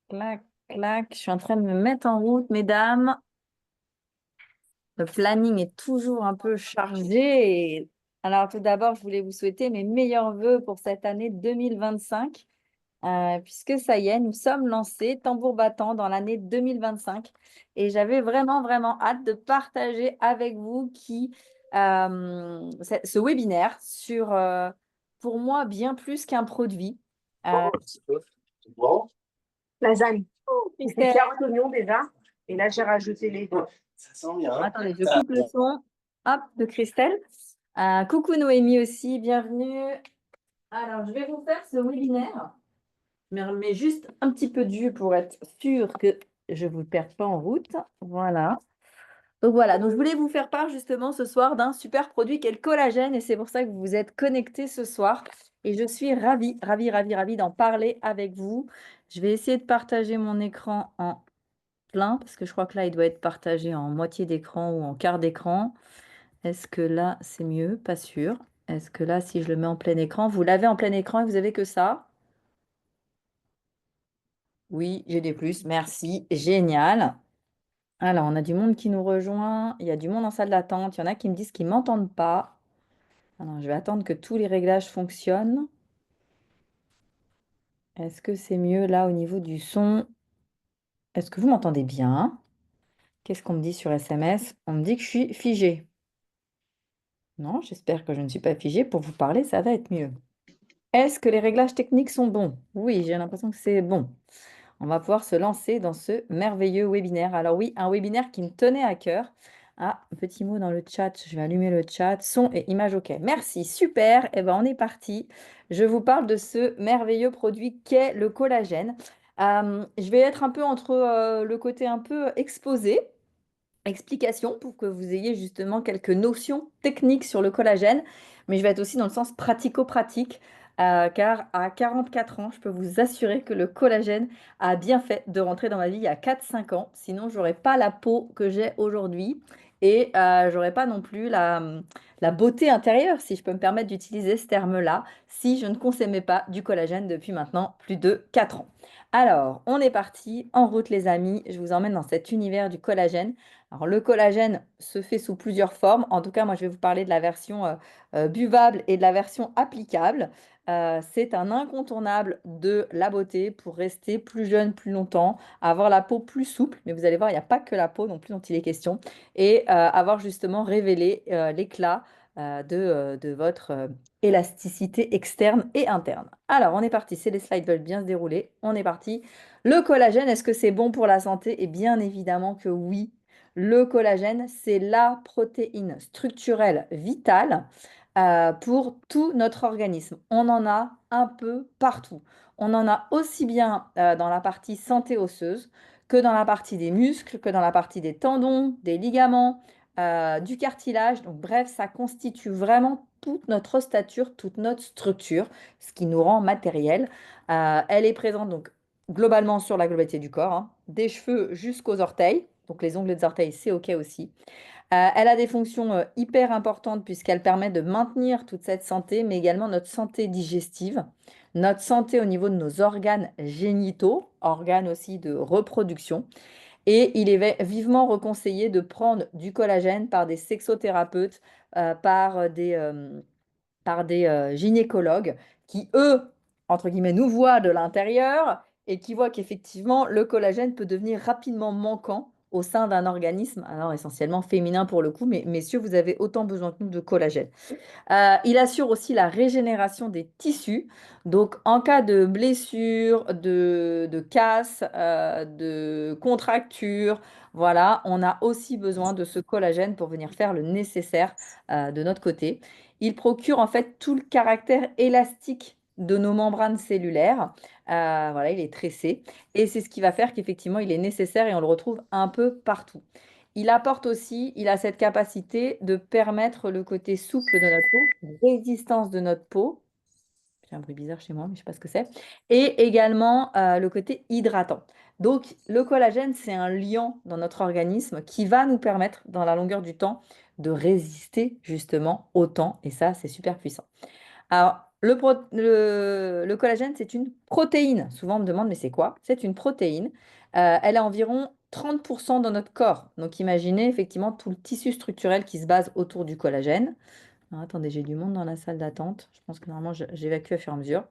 Clac, clac. Je suis en train de me mettre en route, mesdames. Le planning est toujours un peu chargé. Alors, tout d'abord, je voulais vous souhaiter mes meilleurs vœux pour cette année 2025, puisque ça y est, nous sommes lancés, tambour battant, dans l'année 2025. Et j'avais vraiment, vraiment hâte de partager avec vous ce webinaire sur, pour moi, bien plus qu'un produit. Euh, Lasagne. J'ai fait Christelle, 40 oignons déjà. Et là, j'ai rajouté les. Ça sent bien. attendez, je coupe le son. Hop, de Christelle. Coucou Noémie aussi, bienvenue. Alors, je vais vous faire ce webinaire. Je me remets juste un petit peu de jus pour être sûre que je ne vous perde pas en route. Voilà. Donc voilà, donc je voulais vous faire part justement ce soir d'un super produit qui est le collagène et c'est pour ça que vous vous êtes connectés ce soir. Et je suis ravie, ravie, ravie, ravie d'en parler avec vous. Je vais essayer de partager mon écran en plein parce que je crois que là, il doit être partagé en moitié d'écran ou en quart d'écran. Est-ce que là, c'est mieux? Pas sûr. Est-ce que là, si je le mets en plein écran, vous l'avez en plein écran et vous avez que ça? Oui, j'ai des plus. Merci. Génial. Alors, on a du monde qui nous rejoint. Il y a du monde en salle d'attente. Il y en a qui me disent qu'ils ne m'entendent pas. Alors, je vais attendre que tous les réglages fonctionnent. Est-ce que c'est mieux là au niveau du son? Est-ce que vous m'entendez bien? Qu'est-ce qu'on me dit sur SMS? On me dit que je suis figée. Non, j'espère que je ne suis pas figée. Pour vous parler, ça va être mieux. Est-ce que les réglages techniques sont bons? Oui, j'ai l'impression que c'est bon. On va pouvoir se lancer dans ce merveilleux webinaire. Alors oui, un webinaire qui me tenait à cœur. Ah, un petit mot dans le chat. Je vais allumer le chat. Son et image OK. Merci, super. Eh ben, on est parti. Je vous parle de ce merveilleux produit qu'est le collagène. Je vais être un peu entre le côté un peu exposé explication pour que vous ayez justement quelques notions techniques sur le collagène, mais je vais être aussi dans le sens pratico-pratique, car à 44 ans, je peux vous assurer que le collagène a bien fait de rentrer dans ma vie il y a 4-5 ans, sinon j'aurais pas la peau que j'ai aujourd'hui et j'aurais pas non plus la beauté intérieure, si je peux me permettre d'utiliser ce terme-là, si je ne consommais pas du collagène depuis maintenant plus de 4 ans. Alors, on est parti, en route les amis, je vous emmène dans cet univers du collagène. Alors, le collagène se fait sous plusieurs formes. En tout cas, moi, je vais vous parler de la version buvable et de la version applicable. C'est un incontournable de la beauté pour rester plus jeune plus longtemps, avoir la peau plus souple. Mais vous allez voir, il n'y a pas que la peau non plus dont il est question. Et avoir justement révélé l'éclat de votre élasticité externe et interne. Alors, on est parti. C'est les slides veulent bien se dérouler. On est parti. Le collagène, est-ce que c'est bon pour la santé? Et bien évidemment que oui. Le collagène, c'est la protéine structurelle vitale pour tout notre organisme. On en a un peu partout. On en a aussi bien dans la partie santé osseuse que dans la partie des muscles, que dans la partie des tendons, des ligaments, du cartilage. Donc bref, ça constitue vraiment toute notre ossature, toute notre structure, ce qui nous rend matériel. Elle est présente donc globalement sur la globalité du corps, hein, des cheveux jusqu'aux orteils. Donc les ongles des orteils, c'est OK aussi. Elle a des fonctions hyper importantes puisqu'elle permet de maintenir toute cette santé, mais également notre santé digestive, notre santé au niveau de nos organes génitaux, organes aussi de reproduction. Et il est vivement reconseillé de prendre du collagène par des sexothérapeutes, par des gynécologues qui, eux, entre guillemets, nous voient de l'intérieur et qui voient qu'effectivement, le collagène peut devenir rapidement manquant au sein d'un organisme, alors essentiellement féminin pour le coup, mais messieurs, vous avez autant besoin que nous de collagène. Il assure aussi la régénération des tissus. Donc, en cas de blessure, de casse, de contracture, voilà, on a aussi besoin de ce collagène pour venir faire le nécessaire de notre côté. Il procure en fait tout le caractère élastique de nos membranes cellulaires. Voilà, il est tressé. Et c'est ce qui va faire qu'effectivement, il est nécessaire et on le retrouve un peu partout. Il apporte aussi, il a cette capacité de permettre le côté souple de notre peau, résistance de notre peau. J'ai un bruit bizarre chez moi, mais je ne sais pas ce que c'est. Et également le côté hydratant. Donc, le collagène, c'est un liant dans notre organisme qui va nous permettre, dans la longueur du temps, de résister justement au temps. Et ça, c'est super puissant. Alors, Le collagène, c'est une protéine. Souvent, on me demande, mais c'est quoi? C'est une protéine. Elle a environ 30% dans notre corps. Donc, imaginez effectivement tout le tissu structurel qui se base autour du collagène. Alors, attendez, j'ai du monde dans la salle d'attente. Je pense que normalement, j'évacue à fur et à mesure.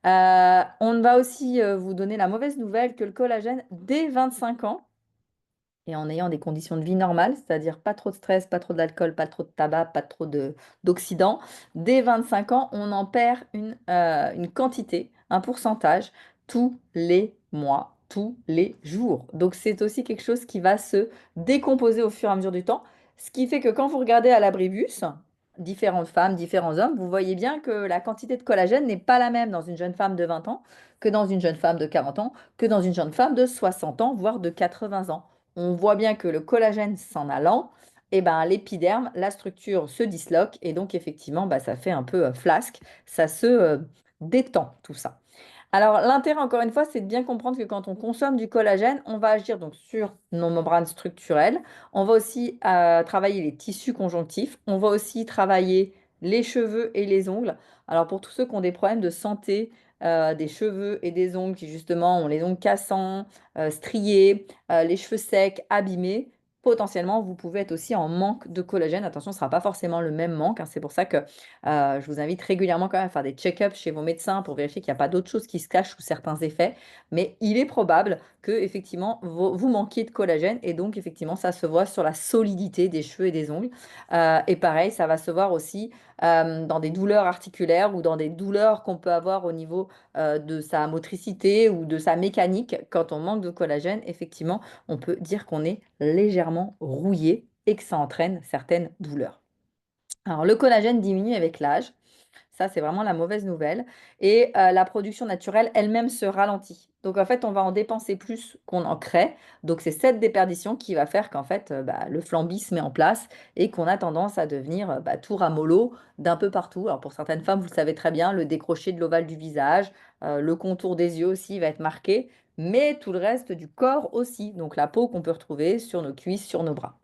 On va aussi vous donner la mauvaise nouvelle que le collagène, dès 25 ans, et en ayant des conditions de vie normales, c'est-à-dire pas trop de stress, pas trop d'alcool, pas trop de tabac, pas trop d'oxydants. Dès 25 ans, on en perd une quantité, un pourcentage, tous les mois, tous les jours. Donc c'est aussi quelque chose qui va se décomposer au fur et à mesure du temps, ce qui fait que quand vous regardez à l'abribus, différentes femmes, différents hommes, vous voyez bien que la quantité de collagène n'est pas la même dans une jeune femme de 20 ans que dans une jeune femme de 40 ans, que dans une jeune femme de 60 ans, voire de 80 ans. On voit bien que le collagène s'en allant, et ben, l'épiderme, la structure se disloque et donc effectivement, bah, ça fait un peu flasque, ça se détend tout ça. Alors, l'intérêt, encore une fois, c'est de bien comprendre que quand on consomme du collagène, on va agir donc sur nos membranes structurelles. On va aussi travailler les tissus conjonctifs. On va aussi travailler les cheveux et les ongles. Alors, pour tous ceux qui ont des problèmes de santé, des cheveux et des ongles qui, justement, ont les ongles cassants, striés, les cheveux secs, abîmés, potentiellement, vous pouvez être aussi en manque de collagène. Attention, ce ne sera pas forcément le même manque, hein. C'est pour ça que je vous invite régulièrement quand même à faire des check-ups chez vos médecins pour vérifier qu'il n'y a pas d'autres choses qui se cachent sous certains effets. Mais il est probable que effectivement vous manquiez de collagène et donc effectivement ça se voit sur la solidité des cheveux et des ongles. Et pareil, ça va se voir aussi dans des douleurs articulaires ou dans des douleurs qu'on peut avoir au niveau de sa motricité ou de sa mécanique. Quand on manque de collagène, effectivement, on peut dire qu'on est légèrement rouillé et que ça entraîne certaines douleurs. Alors, le collagène diminue avec l'âge. Ça, c'est vraiment la mauvaise nouvelle. Et la production naturelle elle-même se ralentit. Donc, en fait, on va en dépenser plus qu'on en crée. Donc, c'est cette déperdition qui va faire qu'en fait, bah, le flambi se met en place et qu'on a tendance à devenir bah, tout ramollo d'un peu partout. Alors, pour certaines femmes, vous le savez très bien, le décroché de l'ovale du visage, le contour des yeux aussi va être marqué, mais tout le reste du corps aussi. Donc, la peau qu'on peut retrouver sur nos cuisses, sur nos bras.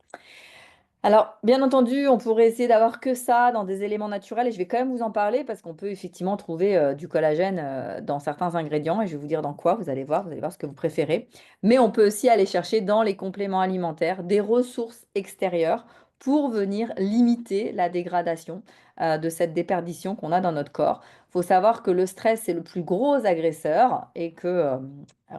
Alors, bien entendu, on pourrait essayer d'avoir que ça dans des éléments naturels et je vais quand même vous en parler parce qu'on peut effectivement trouver du collagène dans certains ingrédients et je vais vous dire dans quoi, vous allez voir ce que vous préférez. Mais on peut aussi aller chercher dans les compléments alimentaires des ressources extérieures pour venir limiter la dégradation de cette déperdition qu'on a dans notre corps. Il faut savoir que le stress, c'est le plus gros agresseur et que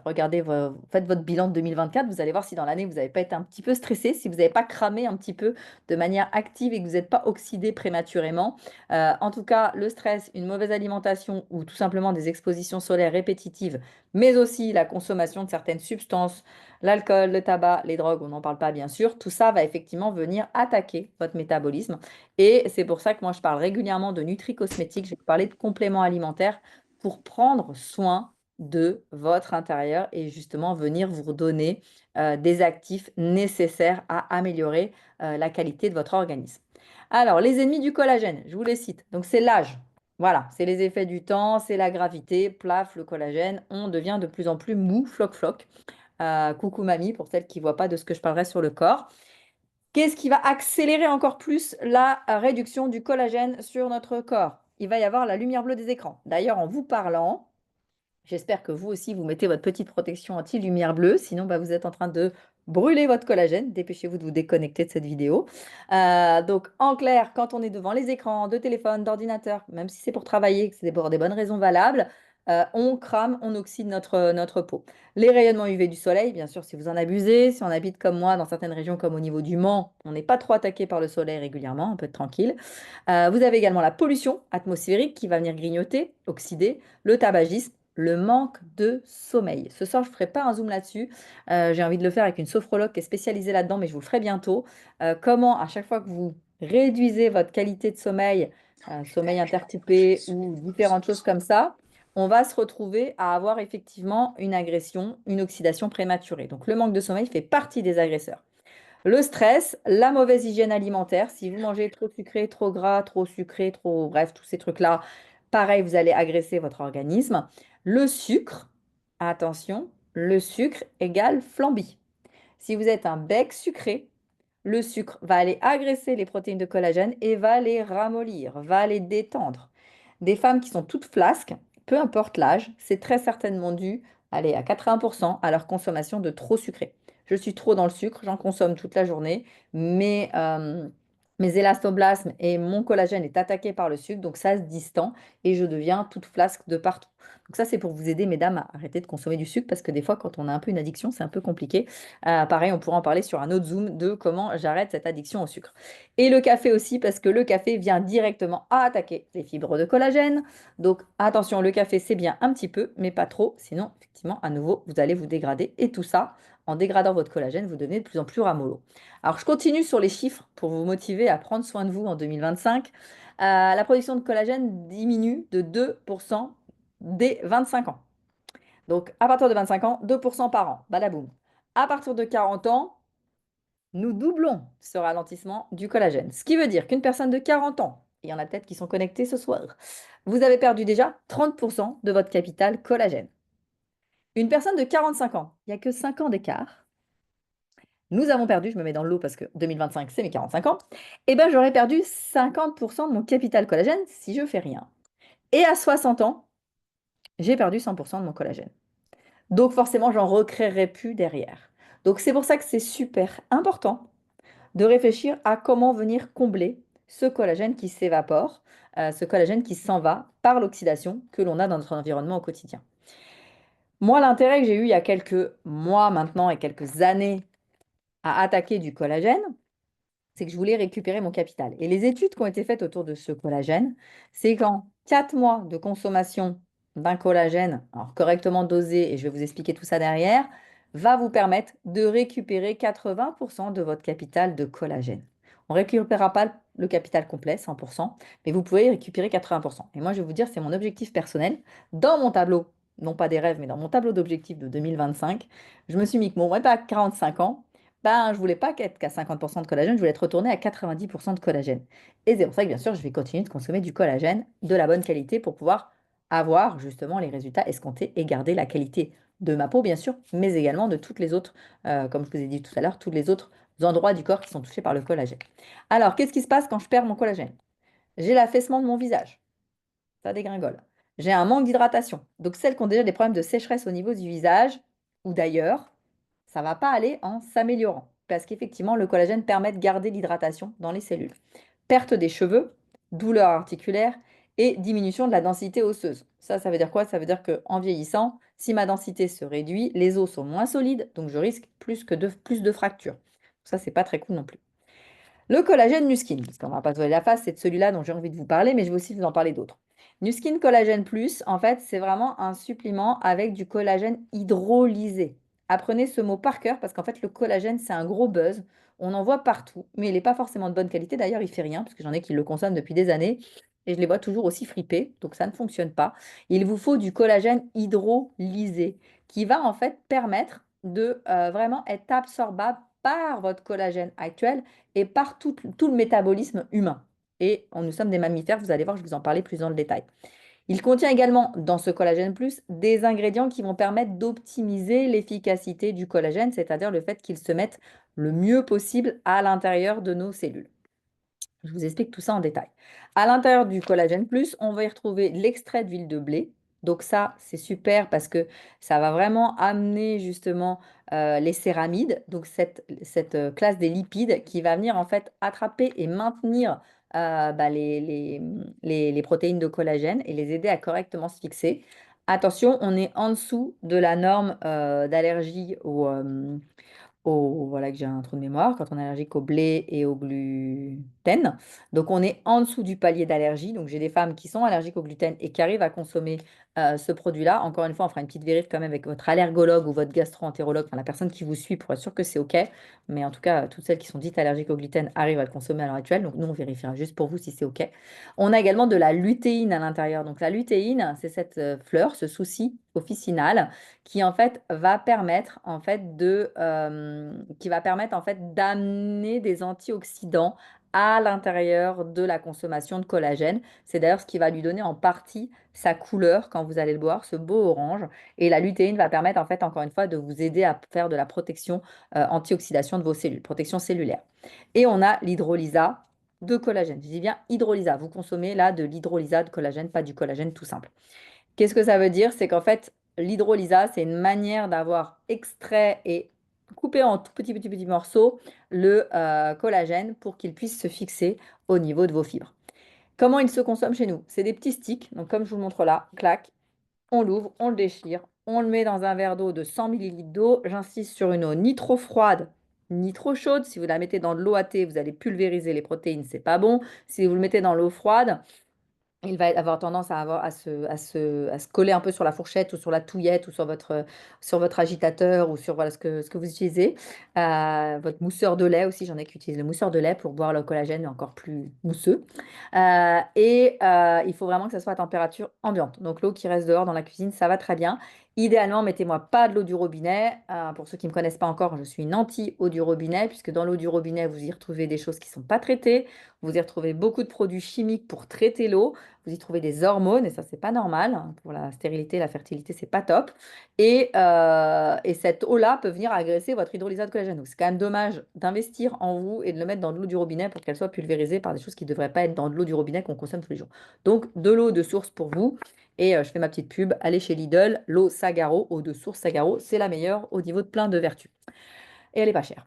regardez, faites votre bilan de 2024, vous allez voir si dans l'année, vous n'avez pas été un petit peu stressé, si vous n'avez pas cramé un petit peu de manière active et que vous n'êtes pas oxydé prématurément. En tout cas, le stress, une mauvaise alimentation ou tout simplement des expositions solaires répétitives, mais aussi la consommation de certaines substances, l'alcool, le tabac, les drogues, on n'en parle pas bien sûr, tout ça va effectivement venir attaquer votre métabolisme. Et c'est pour ça que moi, je parle régulièrement de nutri-cosmétiques, je vais vous parler de compléments alimentaires pour prendre soin de votre intérieur et justement venir vous redonner des actifs nécessaires à améliorer la qualité de votre organisme. Alors, les ennemis du collagène, je vous les cite. Donc, c'est l'âge. Voilà, c'est les effets du temps, c'est la gravité, plaf, le collagène, on devient de plus en plus mou, floc-floc. Coucou mamie, pour celles qui ne voient pas de ce que je parlerai sur le corps. Qu'est-ce qui va accélérer encore plus la réduction du collagène sur notre corps? Il va y avoir la lumière bleue des écrans. D'ailleurs, en vous parlant, j'espère que vous aussi, vous mettez votre petite protection anti-lumière bleue, sinon bah, vous êtes en train de brûler votre collagène. Dépêchez-vous de vous déconnecter de cette vidéo. Donc, en clair, quand on est devant les écrans de téléphone, d'ordinateur, même si c'est pour travailler, que c'est pour des bonnes raisons valables, on crame, on oxyde notre peau. Les rayonnements UV du soleil, bien sûr, si vous en abusez, si on habite comme moi dans certaines régions comme au niveau du Mans, on n'est pas trop attaqué par le soleil régulièrement, on peut être tranquille. Vous avez également la pollution atmosphérique qui va venir grignoter, oxyder, le tabagisme, le manque de sommeil. Ce soir, je ne ferai pas un zoom là-dessus. J'ai envie de le faire avec une sophrologue qui est spécialisée là-dedans, mais je vous le ferai bientôt. Comment, à chaque fois que vous réduisez votre qualité de sommeil, sommeil intercoupé ou différentes choses comme ça, on va se retrouver à avoir effectivement une agression, une oxydation prématurée. Donc, le manque de sommeil fait partie des agresseurs. Le stress, la mauvaise hygiène alimentaire, si vous mangez trop sucré, trop gras, trop sucré, trop... Bref, tous ces trucs-là, pareil, vous allez agresser votre organisme. Le sucre, attention, le sucre égale flambi. Si vous êtes un bec sucré, le sucre va aller agresser les protéines de collagène et va les ramollir, va les détendre. des femmes qui sont toutes flasques, peu importe l'âge, c'est très certainement dû, allez, à 80% à leur consommation de trop sucré. Je suis trop dans le sucre, j'en consomme toute la journée, mes élastoblasmes et mon collagène est attaqué par le sucre, donc ça se distend et je deviens toute flasque de partout. Donc ça, c'est pour vous aider, mesdames, à arrêter de consommer du sucre parce que des fois, quand on a un peu une addiction, c'est un peu compliqué. Pareil, on pourra en parler sur un autre Zoom de comment j'arrête cette addiction au sucre. Et le café aussi, parce que le café vient directement attaquer les fibres de collagène. Donc attention, le café, c'est bien un petit peu, mais pas trop. Sinon, effectivement, à nouveau, vous allez vous dégrader. Et tout ça, en dégradant votre collagène, vous devenez de plus en plus ramollo. Alors, je continue sur les chiffres pour vous motiver à prendre soin de vous en 2025. La production de collagène diminue de 2% dès 25 ans. Donc, à partir de 25 ans, 2% par an. Badaboum. À partir de 40 ans, nous doublons ce ralentissement du collagène. Ce qui veut dire qu'une personne de 40 ans, il y en a peut-être qui sont connectés ce soir, vous avez perdu déjà 30% de votre capital collagène. Une personne de 45 ans, il n'y a que 5 ans d'écart. Nous avons perdu, je me mets dans l'eau parce que 2025, c'est mes 45 ans, et ben j'aurais perdu 50% de mon capital collagène si je fais rien. Et à 60 ans, j'ai perdu 100% de mon collagène. Donc forcément, j'en recréerai plus derrière. Donc c'est pour ça que c'est super important de réfléchir à comment venir combler ce collagène qui s'évapore, ce collagène qui s'en va par l'oxydation que l'on a dans notre environnement au quotidien. Moi, l'intérêt que j'ai eu il y a quelques mois maintenant et quelques années à attaquer du collagène, c'est que je voulais récupérer mon capital. Et les études qui ont été faites autour de ce collagène, c'est qu'en 4 mois de consommation d'un collagène, alors correctement dosé, et je vais vous expliquer tout ça derrière, va vous permettre de récupérer 80% de votre capital de collagène. On ne récupérera pas le capital complet, 100%, mais vous pouvez récupérer 80%. Et moi, je vais vous dire, c'est mon objectif personnel. Dans mon tableau, non pas des rêves, mais dans mon tableau d'objectifs de 2025, je me suis mis que mon à 45 ans, ben, je voulais pas qu'être qu'à 50% de collagène, je voulais être retourné à 90% de collagène. Et c'est pour ça que bien sûr, je vais continuer de consommer du collagène de la bonne qualité pour pouvoir avoir justement les résultats escomptés et garder la qualité de ma peau, bien sûr, mais également de toutes les autres, comme je vous ai dit tout à l'heure, tous les autres endroits du corps qui sont touchés par le collagène. Alors, qu'est-ce qui se passe quand je perds mon collagène? J'ai l'affaissement de mon visage, ça dégringole. J'ai un manque d'hydratation. Donc, celles qui ont déjà des problèmes de sécheresse au niveau du visage ou d'ailleurs, ça ne va pas aller en s'améliorant. Parce qu'effectivement, le collagène permet de garder l'hydratation dans les cellules. Perte des cheveux, douleurs articulaires et diminution de la densité osseuse. Ça veut dire quoi? Ça veut dire qu'en vieillissant, si ma densité se réduit, les os sont moins solides, donc je risque plus de fractures. Ça, c'est pas très cool non plus. Le collagène Nuskin, parce qu'on ne va pas se voiler la face, c'est de celui-là dont j'ai envie de vous parler, mais je vais aussi vous en parler d'autres. Nuskin Collagène Plus, en fait, c'est vraiment un supplément avec du collagène hydrolysé. Apprenez ce mot par cœur parce qu'en fait, le collagène, c'est un gros buzz. On en voit partout, mais il n'est pas forcément de bonne qualité. D'ailleurs, il fait rien parce que j'en ai qui le consomment depuis des années et je les vois toujours aussi fripés, donc ça ne fonctionne pas. Il vous faut du collagène hydrolysé qui va en fait permettre de vraiment être absorbable par votre collagène actuel et par tout le métabolisme humain. Et nous sommes des mammifères, vous allez voir, je vais vous en parler plus dans le détail. Il contient également, dans ce collagène plus, des ingrédients qui vont permettre d'optimiser l'efficacité du collagène, c'est-à-dire le fait qu'il se mette le mieux possible à l'intérieur de nos cellules. Je vous explique tout ça en détail. À l'intérieur du collagène plus, on va y retrouver l'extrait d'huile de blé. Donc ça, c'est super parce que ça va vraiment amener justement les céramides, donc cette classe des lipides qui va venir en fait attraper et maintenir les protéines de collagène et les aider à correctement se fixer. Attention, on est en dessous de la norme d'allergie voilà que j'ai un trou de mémoire, quand on est allergique au blé et au gluten. Donc on est en dessous du palier d'allergie. Donc j'ai des femmes qui sont allergiques au gluten et qui arrivent à consommer ce produit-là. Encore une fois, on fera une petite vérif quand même avec votre allergologue ou votre gastro-entérologue, enfin la personne qui vous suit pour être sûr que c'est OK. Mais en tout cas, toutes celles qui sont dites allergiques au gluten arrivent à le consommer à l'heure actuelle. Donc nous, on vérifiera juste pour vous si c'est OK. On a également de la lutéine à l'intérieur. Donc la lutéine, c'est cette fleur, ce souci officinal qui en fait va permettre en fait d'amener des antioxydants à l'intérieur de la consommation de collagène. C'est d'ailleurs ce qui va lui donner en partie sa couleur quand vous allez le boire, ce beau orange. Et la lutéine va permettre en fait encore une fois de vous aider à faire de la protection antioxydation de vos cellules, protection cellulaire. Et on a l'hydrolysa. de collagène. Je dis bien hydrolysa. Vous consommez là de l'hydrolysa de collagène, pas du collagène tout simple. Qu'est-ce que ça veut dire? C'est qu'en fait, l'hydrolysa, c'est une manière d'avoir extrait et coupé en tout petits morceaux le collagène pour qu'il puisse se fixer au niveau de vos fibres. Comment il se consomme chez nous? C'est des petits sticks. Donc, comme je vous le montre là, clac, on l'ouvre, on le déchire, on le met dans un verre d'eau de 100 millilitres d'eau. J'insiste sur une eau ni trop froide, ni trop chaude. Si vous la mettez dans de l'eau à thé, vous allez pulvériser les protéines, c'est pas bon. Si vous le mettez dans l'eau froide, il va avoir tendance à se coller un peu sur la fourchette ou sur la touillette ou sur votre agitateur ou sur voilà, ce que vous utilisez. Votre mousseur de lait aussi, j'en ai qui utilisent le mousseur de lait pour boire le collagène encore plus mousseux. Il faut vraiment que ça soit à température ambiante. Donc l'eau qui reste dehors dans la cuisine, ça va très bien. Idéalement, mettez-moi pas de l'eau du robinet. Pour ceux qui ne me connaissent pas encore, je suis une anti-eau du robinet, puisque dans l'eau du robinet, vous y retrouvez des choses qui ne sont pas traitées. Vous y retrouvez beaucoup de produits chimiques pour traiter l'eau. Vous y trouvez des hormones, et ça, c'est pas normal. Pour la stérilité, la fertilité, c'est pas top. Et cette eau-là peut venir agresser votre hydrolysat de collagène. Donc, c'est quand même dommage d'investir en vous et de le mettre dans de l'eau du robinet pour qu'elle soit pulvérisée par des choses qui ne devraient pas être dans de l'eau du robinet qu'on consomme tous les jours. Donc, de l'eau de source pour vous. Et je fais ma petite pub. Allez chez Lidl, l'eau Sagaro, eau de source Sagaro, c'est la meilleure au niveau de plein de vertus. Et elle est pas chère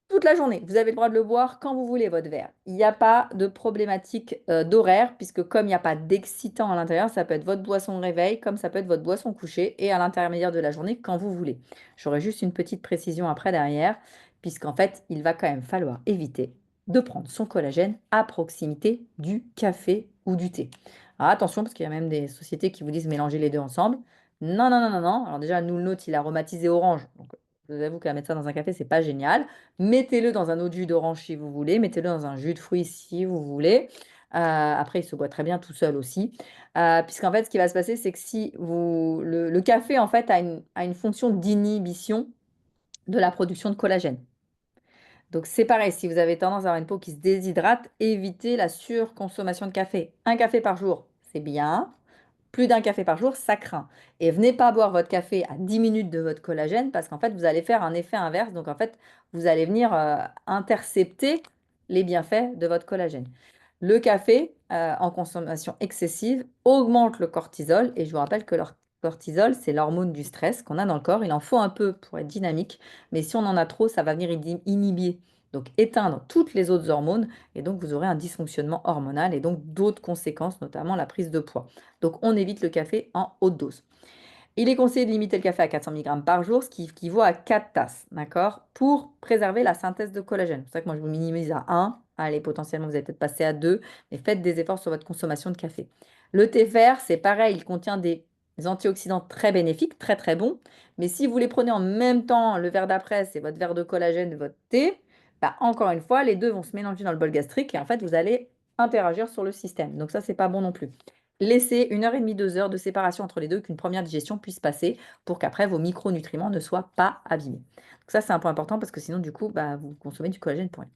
toute la journée. Vous avez le droit de le boire quand vous voulez, votre verre. Il n'y a pas de problématique d'horaire, puisque comme il n'y a pas d'excitant à l'intérieur, ça peut être votre boisson de réveil, comme ça peut être votre boisson couchée, et à l'intermédiaire de la journée, quand vous voulez. J'aurai juste une petite précision après derrière, puisqu'en fait, il va quand même falloir éviter de prendre son collagène à proximité du café ou du thé. Alors attention, parce qu'il y a même des sociétés qui vous disent mélanger les deux ensemble. Non, non, non, non, non. Alors déjà, nous, le nôtre, il est aromatisé orange. Donc, je vous avoue qu'à mettre ça dans un café, c'est pas génial. Mettez-le dans un eau de jus d'orange si vous voulez. Mettez-le dans un jus de fruits si vous voulez. Après, il se boit très bien tout seul aussi. Puisqu'en fait, ce qui va se passer, c'est que si vous... le café, en fait, a une fonction d'inhibition de la production de collagène. Donc, c'est pareil, si vous avez tendance à avoir une peau qui se déshydrate, évitez la surconsommation de café. Un café par jour, c'est bien. Plus d'un café par jour, ça craint. Et venez pas boire votre café à 10 minutes de votre collagène parce qu'en fait, vous allez faire un effet inverse. Donc, en fait, vous allez venir intercepter les bienfaits de votre collagène. Le café, en consommation excessive, augmente le cortisol. Et je vous rappelle que le cortisol, c'est l'hormone du stress qu'on a dans le corps. Il en faut un peu pour être dynamique. Mais si on en a trop, ça va venir inhiber. Donc, éteindre toutes les autres hormones. Et donc, vous aurez un dysfonctionnement hormonal et donc d'autres conséquences, notamment la prise de poids. Donc, on évite le café en haute dose. Il est conseillé de limiter le café à 400 mg par jour, ce qui équivaut à 4 tasses, d'accord, pour préserver la synthèse de collagène. C'est pour ça que moi, je vous minimise à 1. Allez, potentiellement, vous allez peut-être passer à 2, mais faites des efforts sur votre consommation de café. Le thé vert, c'est pareil, il contient des antioxydants très bénéfiques, très très bons. Mais si vous les prenez en même temps, le verre d'après, c'est votre verre de collagène, votre thé, bah, encore une fois, les deux vont se mélanger dans le bol gastrique et en fait, vous allez interagir sur le système. Donc ça, c'est pas bon non plus. Laissez 1 h 30, 2 heures de séparation entre les deux, qu'une première digestion puisse passer pour qu'après vos micronutriments ne soient pas abîmés. Donc ça, c'est un point important parce que sinon, du coup, bah, vous consommez du collagène pour rien.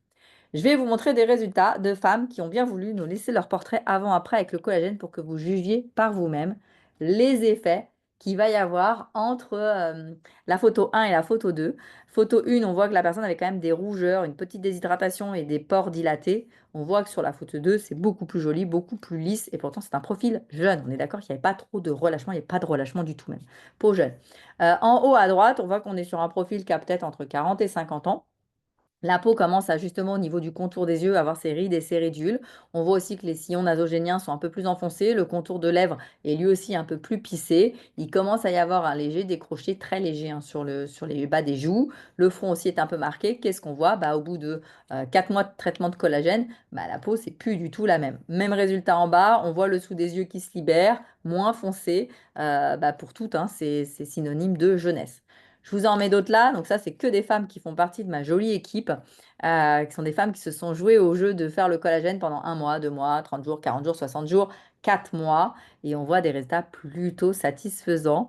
Je vais vous montrer des résultats de femmes qui ont bien voulu nous laisser leur portrait avant-après avec le collagène pour que vous jugiez par vous-même les effets qu'il va y avoir entre la photo 1 et la photo 2. Photo 1, on voit que la personne avait quand même des rougeurs, une petite déshydratation et des pores dilatés. On voit que sur la photo 2, c'est beaucoup plus joli, beaucoup plus lisse et pourtant c'est un profil jeune. On est d'accord qu'il n'y avait pas trop de relâchement, il n'y a pas de relâchement du tout même. Peau jeune. En haut à droite, on voit qu'on est sur un profil qui a peut-être entre 40 et 50 ans. La peau commence à justement au niveau du contour des yeux avoir ses rides et ses ridules. On voit aussi que les sillons nasogéniens sont un peu plus enfoncés. Le contour de lèvres est lui aussi un peu plus pissé. Il commence à y avoir un léger décroché, très léger hein, sur les bas des joues. Le front aussi est un peu marqué. Qu'est-ce qu'on voit? Bah, au bout de 4 mois de traitement de collagène, bah, la peau, c'est plus du tout la même. Même résultat en bas, on voit le dessous des yeux qui se libère, moins foncé. Bah, pour toutes, hein, c'est synonyme de jeunesse. Je vous en mets d'autres là. Donc ça, c'est que des femmes qui font partie de ma jolie équipe, qui sont des femmes qui se sont jouées au jeu de faire le collagène pendant 1 mois, 2 mois, 30 jours, 40 jours, 60 jours, 4 mois. Et on voit des résultats plutôt satisfaisants.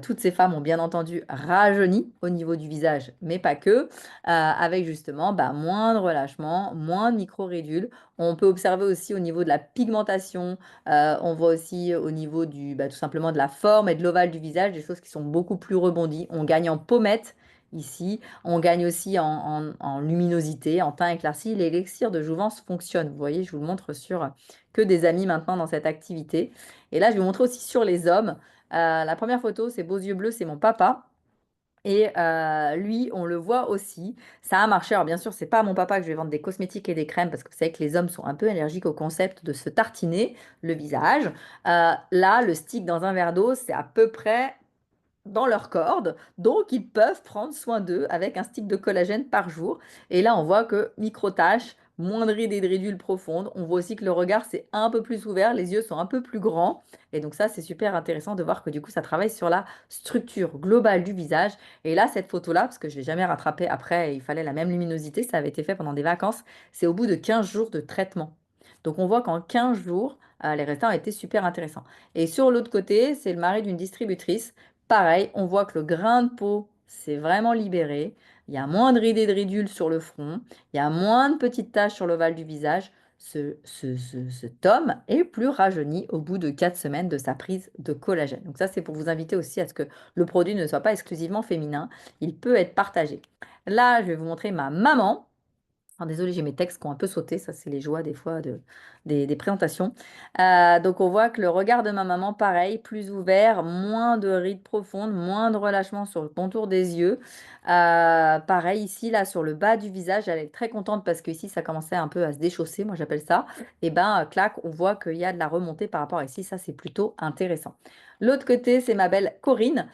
Toutes ces femmes ont bien entendu rajeuni au niveau du visage, mais pas que, avec justement bah, moins de relâchement, moins de micro-ridules. On peut observer aussi au niveau de la pigmentation, on voit aussi au niveau du, bah, tout simplement de la forme et de l'ovale du visage, des choses qui sont beaucoup plus rebondies. On gagne en pommettes ici. On gagne aussi en luminosité, en teint éclairci. L'élixir de jouvence fonctionne. Vous voyez, je vous le montre sur que des amis maintenant dans cette activité. Et là, je vais vous montrer aussi sur les hommes. La première photo, c'est beaux yeux bleus, c'est mon papa. Et lui, on le voit aussi. Ça a marché. Alors bien sûr, c'est pas à mon papa que je vais vendre des cosmétiques et des crèmes parce que vous savez que les hommes sont un peu allergiques au concept de se tartiner le visage. Là, le stick dans un verre d'eau, c'est à peu près dans leur corde, donc ils peuvent prendre soin d'eux avec un stick de collagène par jour. Et là, on voit que micro-taches, moins de rides et de ridules profondes. On voit aussi que le regard c'est un peu plus ouvert, les yeux sont un peu plus grands. Et donc ça, c'est super intéressant de voir que du coup, ça travaille sur la structure globale du visage. Et là, cette photo-là, parce que je ne l'ai jamais rattrapée après, il fallait la même luminosité, ça avait été fait pendant des vacances, c'est au bout de 15 jours de traitement. Donc on voit qu'en 15 jours, les résultats ont été super intéressants. Et sur l'autre côté, c'est le mari d'une distributrice. Pareil, on voit que le grain de peau s'est vraiment libéré. Il y a moins de rides et de ridules sur le front. Il y a moins de petites taches sur l'ovale du visage. Cet homme est plus rajeuni au bout de 4 semaines de sa prise de collagène. Donc ça, c'est pour vous inviter aussi à ce que le produit ne soit pas exclusivement féminin. Il peut être partagé. Là, je vais vous montrer ma maman. Alors, désolée, j'ai mes textes qui ont un peu sauté, ça c'est les joies des fois des présentations. Donc on voit que le regard de ma maman, pareil, plus ouvert, moins de rides profondes, moins de relâchement sur le contour des yeux. Pareil ici, là sur le bas du visage, elle est très contente parce que ici ça commençait un peu à se déchausser, moi j'appelle ça. Et ben clac, on voit qu'il y a de la remontée par rapport à ici, ça c'est plutôt intéressant. L'autre côté, c'est ma belle Corinne.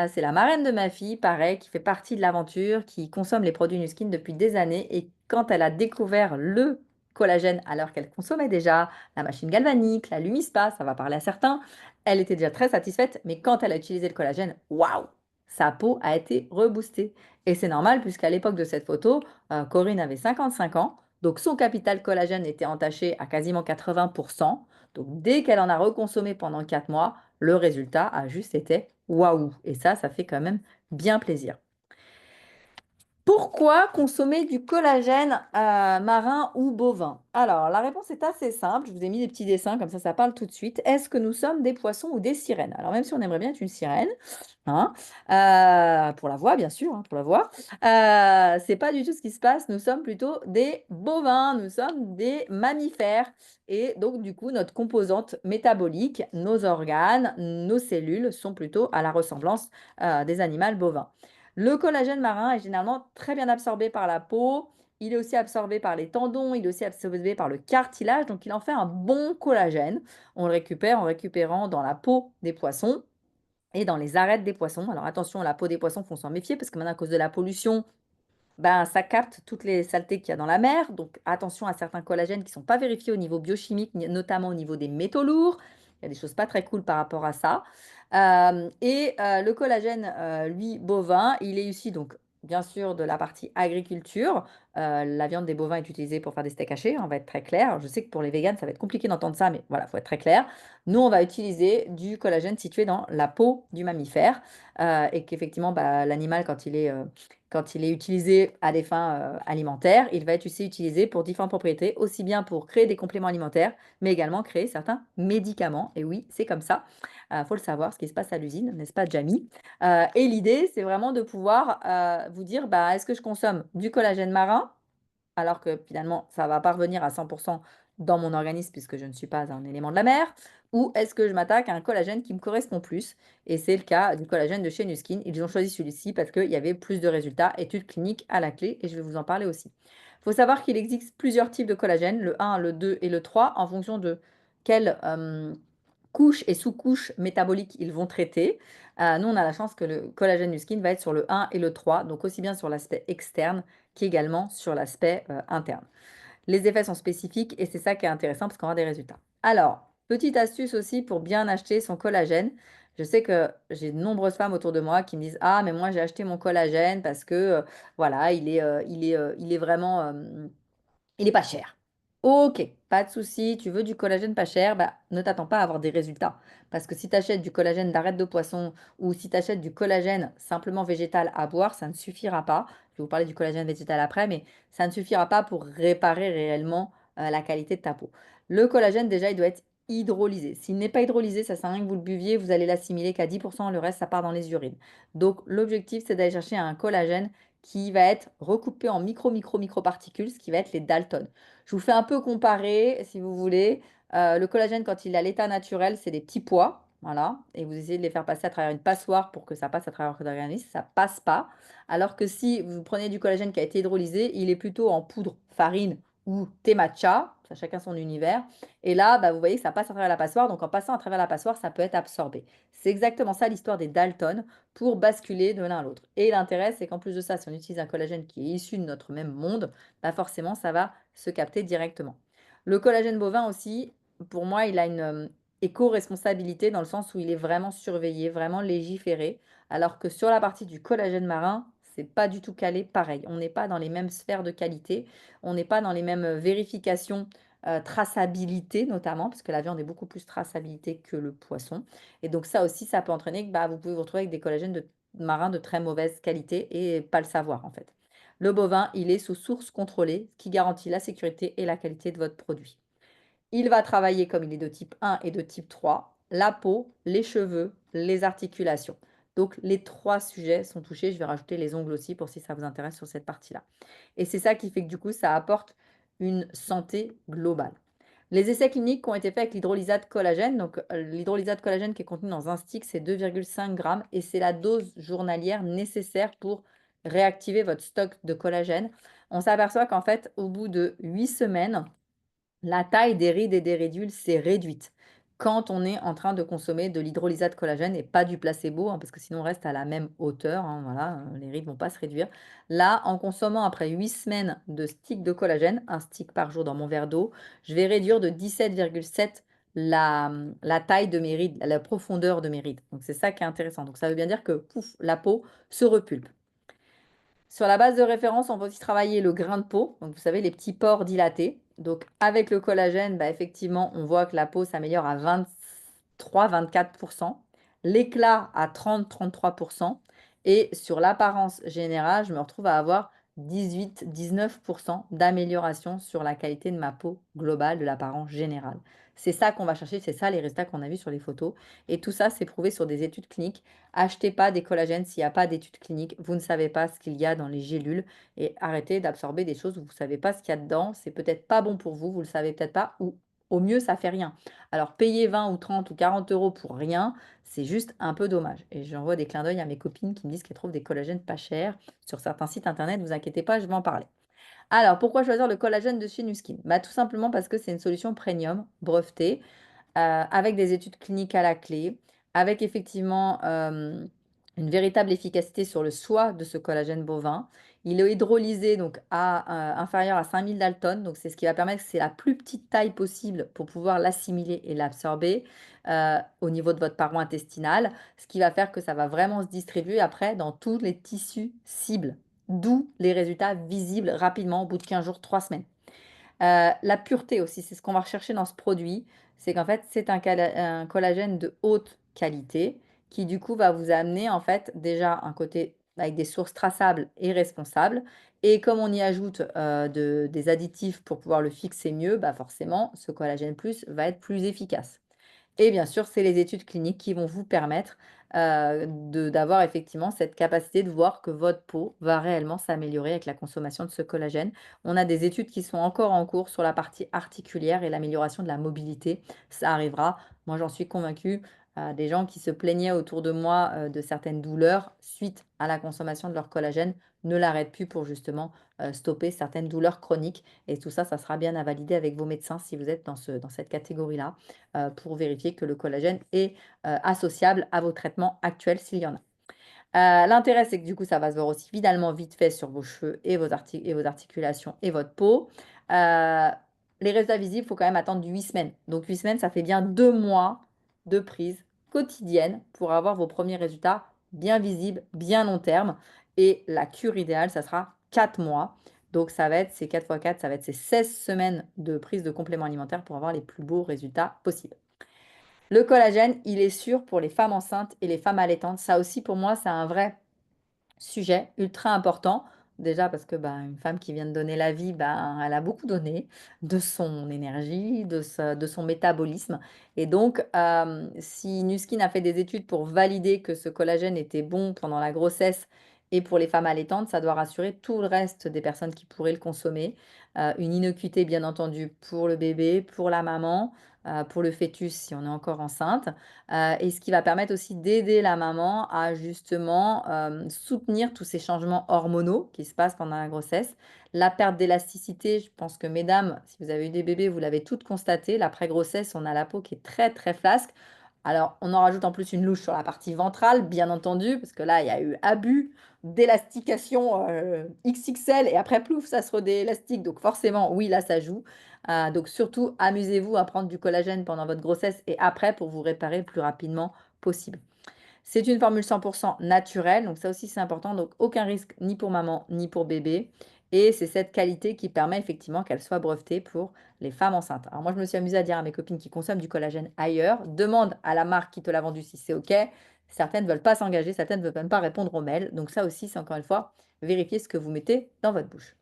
C'est la marraine de ma fille, pareil, qui fait partie de l'aventure, qui consomme les produits Nuskin depuis des années. Et quand elle a découvert le collagène, alors qu'elle consommait déjà la machine galvanique, la Lumispa, ça va parler à certains, elle était déjà très satisfaite. Mais quand elle a utilisé le collagène, waouh, sa peau a été reboostée. Et c'est normal, puisqu'à l'époque de cette photo, Corinne avait 55 ans. Donc son capital collagène était entaché à quasiment 80%. Donc dès qu'elle en a reconsommé pendant 4 mois, le résultat a juste été waouh. Et ça fait quand même bien plaisir. Pourquoi consommer du collagène marin ou bovin? Alors, la réponse est assez simple. Je vous ai mis des petits dessins, comme ça parle tout de suite. Est-ce que nous sommes des poissons ou des sirènes? Alors, même si on aimerait bien être une sirène, hein, pour la voix, bien sûr, hein, pour la voix, c'est pas du tout ce qui se passe. Nous sommes plutôt des bovins, nous sommes des mammifères. Et donc, du coup, notre composante métabolique, nos organes, nos cellules sont plutôt à la ressemblance des animaux bovins. Le collagène marin est généralement très bien absorbé par la peau. Il est aussi absorbé par les tendons, il est aussi absorbé par le cartilage, donc il en fait un bon collagène. On le récupère en récupérant dans la peau des poissons et dans les arêtes des poissons. Alors attention, la peau des poissons, il faut s'en méfier parce que maintenant, à cause de la pollution, ben, ça capte toutes les saletés qu'il y a dans la mer. Donc attention à certains collagènes qui ne sont pas vérifiés au niveau biochimique, notamment au niveau des métaux lourds. Il y a des choses pas très cool par rapport à ça. Le collagène, lui, bovin, il est issu donc bien sûr de la partie agriculture. La viande des bovins est utilisée pour faire des steaks hachés, on va être très clair. Je sais que pour les véganes, ça va être compliqué d'entendre ça, mais voilà, il faut être très clair. Nous, on va utiliser du collagène situé dans la peau du mammifère et qu'effectivement, bah, l'animal, quand il est utilisé à des fins alimentaires, il va être aussi utilisé pour différentes propriétés, aussi bien pour créer des compléments alimentaires, mais également créer certains médicaments. Et oui, c'est comme ça. Il faut le savoir, ce qui se passe à l'usine, n'est-ce pas, Jamie? Et l'idée, c'est vraiment de pouvoir vous dire, bah, est-ce que je consomme du collagène marin, alors que finalement, ça ne va pas revenir à 100% dans mon organisme puisque je ne suis pas un élément de la mer, ou est-ce que je m'attaque à un collagène qui me correspond plus? Et c'est le cas du collagène de chez Nuskin. Ils ont choisi celui-ci parce qu'il y avait plus de résultats, études cliniques à la clé, et je vais vous en parler aussi. Il faut savoir qu'il existe plusieurs types de collagène, le 1, le 2 et le 3, en fonction de quelle couche et sous-couche métabolique ils vont traiter. Nous, on a la chance que le collagène Nuskin va être sur le 1 et le 3, donc aussi bien sur l'aspect externe qu'également sur l'aspect interne. Les effets sont spécifiques et c'est ça qui est intéressant parce qu'on aura des résultats. Alors, petite astuce aussi pour bien acheter son collagène. Je sais que j'ai de nombreuses femmes autour de moi qui me disent: Ah, mais moi j'ai acheté mon collagène parce que voilà, il est vraiment il n'est pas cher. Ok, pas de souci, tu veux du collagène pas cher, bah, ne t'attends pas à avoir des résultats. Parce que si tu achètes du collagène d'arête de poisson ou si tu achètes du collagène simplement végétal à boire, ça ne suffira pas. Je vais vous parler du collagène végétal après, mais ça ne suffira pas pour réparer réellement la qualité de ta peau. Le collagène, déjà, il doit être hydrolysé. S'il n'est pas hydrolysé, ça sert à rien que vous le buviez, vous allez l'assimiler qu'à 10%, le reste, ça part dans les urines. Donc, l'objectif, c'est d'aller chercher un collagène qui va être recoupé en micro-particules, ce qui va être les Dalton. Je vous fais un peu comparer, si vous voulez. Le collagène, quand il est à l'état naturel, c'est des petits pois, voilà, et vous essayez de les faire passer à travers une passoire pour que ça passe à travers votre organisme, ça passe pas. Alors que si vous prenez du collagène qui a été hydrolysé, il est plutôt en poudre, farine ou thé matcha, ça chacun son univers. Et là, bah, vous voyez que ça passe à travers la passoire. Donc, en passant à travers la passoire, ça peut être absorbé. C'est exactement ça l'histoire des Dalton pour basculer de l'un à l'autre. Et l'intérêt, c'est qu'en plus de ça, si on utilise un collagène qui est issu de notre même monde, bah forcément, ça va se capter directement. Le collagène bovin aussi, pour moi, il a une éco-responsabilité dans le sens où il est vraiment surveillé, vraiment légiféré. Alors que sur la partie du collagène marin, c'est pas du tout calé pareil. On n'est pas dans les mêmes sphères de qualité, on n'est pas dans les mêmes vérifications traçabilité notamment, parce que la viande est beaucoup plus traçabilité que le poisson. Et donc ça aussi, ça peut entraîner que bah, vous pouvez vous retrouver avec des collagènes marins de très mauvaise qualité et pas le savoir en fait. Le bovin, il est sous source contrôlée, ce qui garantit la sécurité et la qualité de votre produit. Il va travailler comme il est de type 1 et de type 3, la peau, les cheveux, les articulations. Donc les trois sujets sont touchés. Je vais rajouter les ongles aussi pour si ça vous intéresse sur cette partie-là. Et c'est ça qui fait que du coup, ça apporte une santé globale. Les essais cliniques qui ont été faits avec l'hydrolysate collagène, donc l'hydrolysate collagène qui est contenu dans un stick, c'est 2,5 grammes et c'est la dose journalière nécessaire pour réactiver votre stock de collagène. On s'aperçoit qu'en fait, au bout de 8 semaines, la taille des rides et des ridules s'est réduite quand on est en train de consommer de l'hydrolysate collagène et pas du placebo, hein, parce que sinon on reste à la même hauteur, hein, voilà, les rides ne vont pas se réduire. Là, en consommant après 8 semaines de stick de collagène, un stick par jour dans mon verre d'eau, je vais réduire de 17,7 la taille de mes rides, la profondeur de mes rides. Donc c'est ça qui est intéressant. Donc ça veut bien dire que pouf, la peau se repulpe. Sur la base de référence, on va aussi travailler le grain de peau. Donc, vous savez, les petits pores dilatés. Donc, avec le collagène, bah, effectivement, on voit que la peau s'améliore à 23-24%, l'éclat à 30-33%. Et sur l'apparence générale, je me retrouve à avoir 18-19% d'amélioration sur la qualité de ma peau globale, de l'apparence générale. C'est ça qu'on va chercher, c'est ça les résultats qu'on a vus sur les photos. Et tout ça, c'est prouvé sur des études cliniques. Achetez pas des collagènes s'il n'y a pas d'études cliniques. Vous ne savez pas ce qu'il y a dans les gélules et arrêtez d'absorber des choses où vous ne savez pas ce qu'il y a dedans. C'est peut-être pas bon pour vous, vous ne le savez peut-être pas, ou au mieux, ça fait rien. Alors, payer 20 ou 30 ou 40 euros pour rien, c'est juste un peu dommage. Et j'envoie des clins d'œil à mes copines qui me disent qu'elles trouvent des collagènes pas chers sur certains sites internet. Ne vous inquiétez pas, je vais en parler. Alors, pourquoi choisir le collagène de chez Nuskin? Bah, tout simplement parce que c'est une solution premium, brevetée, avec des études cliniques à la clé, avec effectivement une véritable efficacité sur le soi de ce collagène bovin. Il est hydrolysé donc à inférieur à 5000 Dalton, donc c'est ce qui va permettre, c'est la plus petite taille possible pour pouvoir l'assimiler et l'absorber au niveau de votre paroi intestinale, ce qui va faire que ça va vraiment se distribuer après dans tous les tissus cibles, d'où les résultats visibles rapidement au bout de 15 jours, 3 semaines. La pureté aussi, c'est ce qu'on va rechercher dans ce produit. C'est qu'en fait, c'est un collagène de haute qualité qui, du coup, va vous amener, en fait, déjà un côté avec des sources traçables et responsables. Et comme on y ajoute des additifs pour pouvoir le fixer mieux, bah forcément, ce collagène plus va être plus efficace. Et bien sûr, c'est les études cliniques qui vont vous permettre d'avoir effectivement cette capacité de voir que votre peau va réellement s'améliorer avec la consommation de ce collagène. On a des études qui sont encore en cours sur la partie articulaire et l'amélioration de la mobilité. Ça arrivera. Moi, j'en suis convaincue. Des gens qui se plaignaient autour de moi de certaines douleurs suite à la consommation de leur collagène ne l'arrêtent plus pour justement stopper certaines douleurs chroniques. Et tout ça, ça sera bien à valider avec vos médecins si vous êtes dans cette catégorie-là pour vérifier que le collagène est associable à vos traitements actuels s'il y en a. L'intérêt, c'est que du coup, ça va se voir aussi évidemment vite fait sur vos cheveux et vos articulations et votre peau. Euh, les résultats visibles, il faut quand même attendre 8 semaines. Donc 8 semaines, ça fait bien 2 mois de prise quotidienne pour avoir vos premiers résultats bien visibles, bien long terme. Et la cure idéale, ça sera 4 mois. Donc ça va être ces 4 x 4, ça va être ces 16 semaines de prise de compléments alimentaires pour avoir les plus beaux résultats possibles. Le collagène, il est sûr pour les femmes enceintes et les femmes allaitantes. Ça aussi, pour moi, c'est un vrai sujet ultra important. Déjà parce que bah, une femme qui vient de donner la vie, bah, elle a beaucoup donné de son énergie, de son métabolisme. Et donc, si Nuskin a fait des études pour valider que ce collagène était bon pendant la grossesse et pour les femmes allaitantes, ça doit rassurer tout le reste des personnes qui pourraient le consommer. Une innocuité, bien entendu, pour le bébé, pour la maman, pour le fœtus si on est encore enceinte. Et ce qui va permettre aussi d'aider la maman à justement soutenir tous ces changements hormonaux qui se passent pendant la grossesse. La perte d'élasticité, je pense que mesdames, si vous avez eu des bébés, vous l'avez toutes constaté. L'après-grossesse, on a la peau qui est très très flasque. Alors, on en rajoute en plus une louche sur la partie ventrale, bien entendu, parce que là, il y a eu abus d'élastication XXL et après, plouf, ça se redélastique. Donc, forcément, oui, là, ça joue. Donc surtout, amusez-vous à prendre du collagène pendant votre grossesse et après pour vous réparer le plus rapidement possible. C'est une formule 100% naturelle, donc ça aussi c'est important, donc aucun risque ni pour maman ni pour bébé. Et c'est cette qualité qui permet effectivement qu'elle soit brevetée pour les femmes enceintes. Alors moi je me suis amusée à dire à mes copines qui consomment du collagène ailleurs, demande à la marque qui te l'a vendu si c'est OK. Certaines ne veulent pas s'engager, certaines ne veulent même pas répondre aux mails. Donc ça aussi c'est encore une fois, vérifier ce que vous mettez dans votre bouche.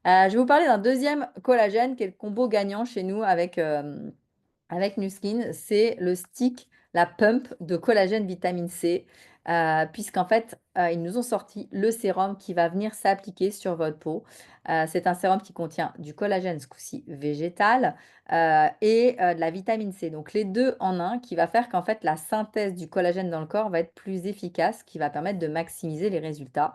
Je vais vous parler d'un deuxième collagène qui est le combo gagnant chez nous avec Nuskin. C'est le stick, la pump de collagène vitamine C, puisqu'en fait, ils nous ont sorti le sérum qui va venir s'appliquer sur votre peau. C'est un sérum qui contient du collagène, ce coup-ci végétal, et de la vitamine C. Donc les deux en un, qui va faire qu'en fait, la synthèse du collagène dans le corps va être plus efficace, qui va permettre de maximiser les résultats.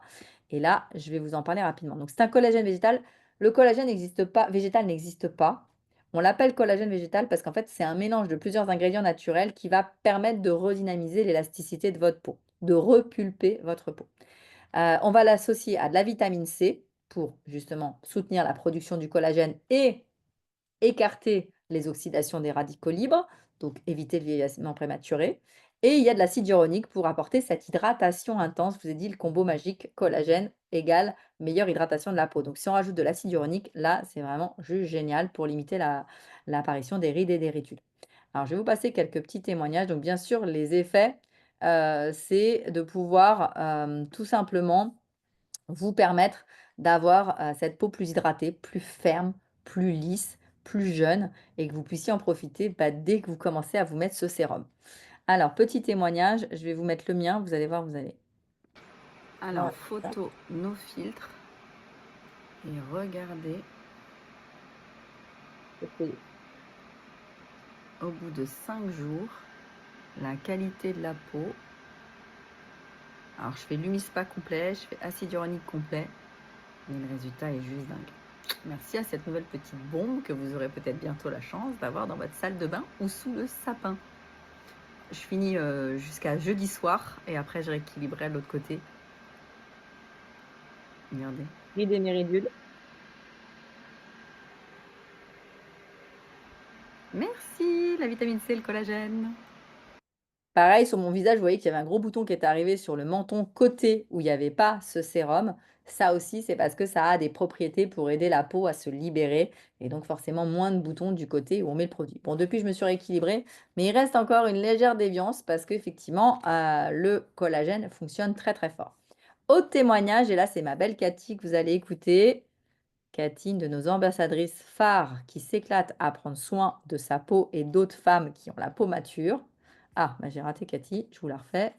Et là, je vais vous en parler rapidement. Donc c'est un collagène végétal. Le collagène n'existe pas, végétal n'existe pas. On l'appelle collagène végétal parce qu'en fait, c'est un mélange de plusieurs ingrédients naturels qui va permettre de redynamiser l'élasticité de votre peau, de repulper votre peau. On va l'associer à de la vitamine C pour justement soutenir la production du collagène et écarter les oxydations des radicaux libres, donc éviter le vieillissement prématuré. Et il y a de l'acide hyaluronique pour apporter cette hydratation intense. Je vous ai dit le combo magique collagène égale meilleure hydratation de la peau. Donc si on rajoute de l'acide hyaluronique, là, c'est vraiment juste génial pour limiter l'apparition des rides et des ridules. Alors, je vais vous passer quelques petits témoignages. Donc, bien sûr, les effets, c'est de pouvoir tout simplement vous permettre d'avoir cette peau plus hydratée, plus ferme, plus lisse, plus jeune et que vous puissiez en profiter bah, dès que vous commencez à vous mettre ce sérum. Alors, petit témoignage, je vais vous mettre le mien, vous allez voir, vous allez. Alors, Ouais. photo, no filtre. Et regardez, au bout de 5 jours, la qualité de la peau. Alors, je fais l'humispa complet, je fais acide hyaluronique complet. Mais le résultat est juste dingue. Merci à cette nouvelle petite bombe que vous aurez peut-être bientôt la chance d'avoir dans votre salle de bain ou sous le sapin. Je finis jusqu'à jeudi soir et après je rééquilibrerai de l'autre côté. Regardez. Rides et méridules. Merci la vitamine C, le collagène. Pareil, sur mon visage, vous voyez qu'il y avait un gros bouton qui était arrivé sur le menton côté où il n'y avait pas ce sérum. Ça aussi, c'est parce que ça a des propriétés pour aider la peau à se libérer et donc forcément moins de boutons du côté où on met le produit. Bon, depuis, je me suis rééquilibrée, mais il reste encore une légère déviance parce qu'effectivement, le collagène fonctionne très très fort. Autre témoignage, et là, c'est ma belle Cathy que vous allez écouter. Cathy, une de nos ambassadrices phares qui s'éclate à prendre soin de sa peau et d'autres femmes qui ont la peau mature. Ah, bah j'ai raté Cathy, je vous la refais.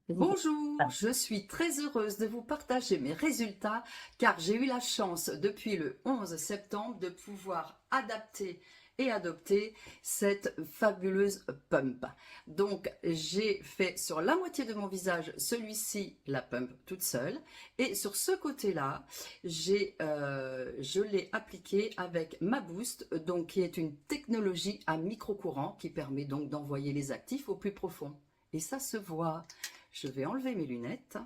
Bonjour, je suis très heureuse de vous partager mes résultats car j'ai eu la chance depuis le 11 septembre de pouvoir adapter et adopter cette fabuleuse pump. Donc j'ai fait sur la moitié de mon visage celui-ci, la pump toute seule, et sur ce côté-là, je l'ai appliqué avec ma Boost, donc qui est une technologie à micro-courant qui permet donc d'envoyer les actifs au plus profond. Et ça se voit. Je vais enlever mes lunettes.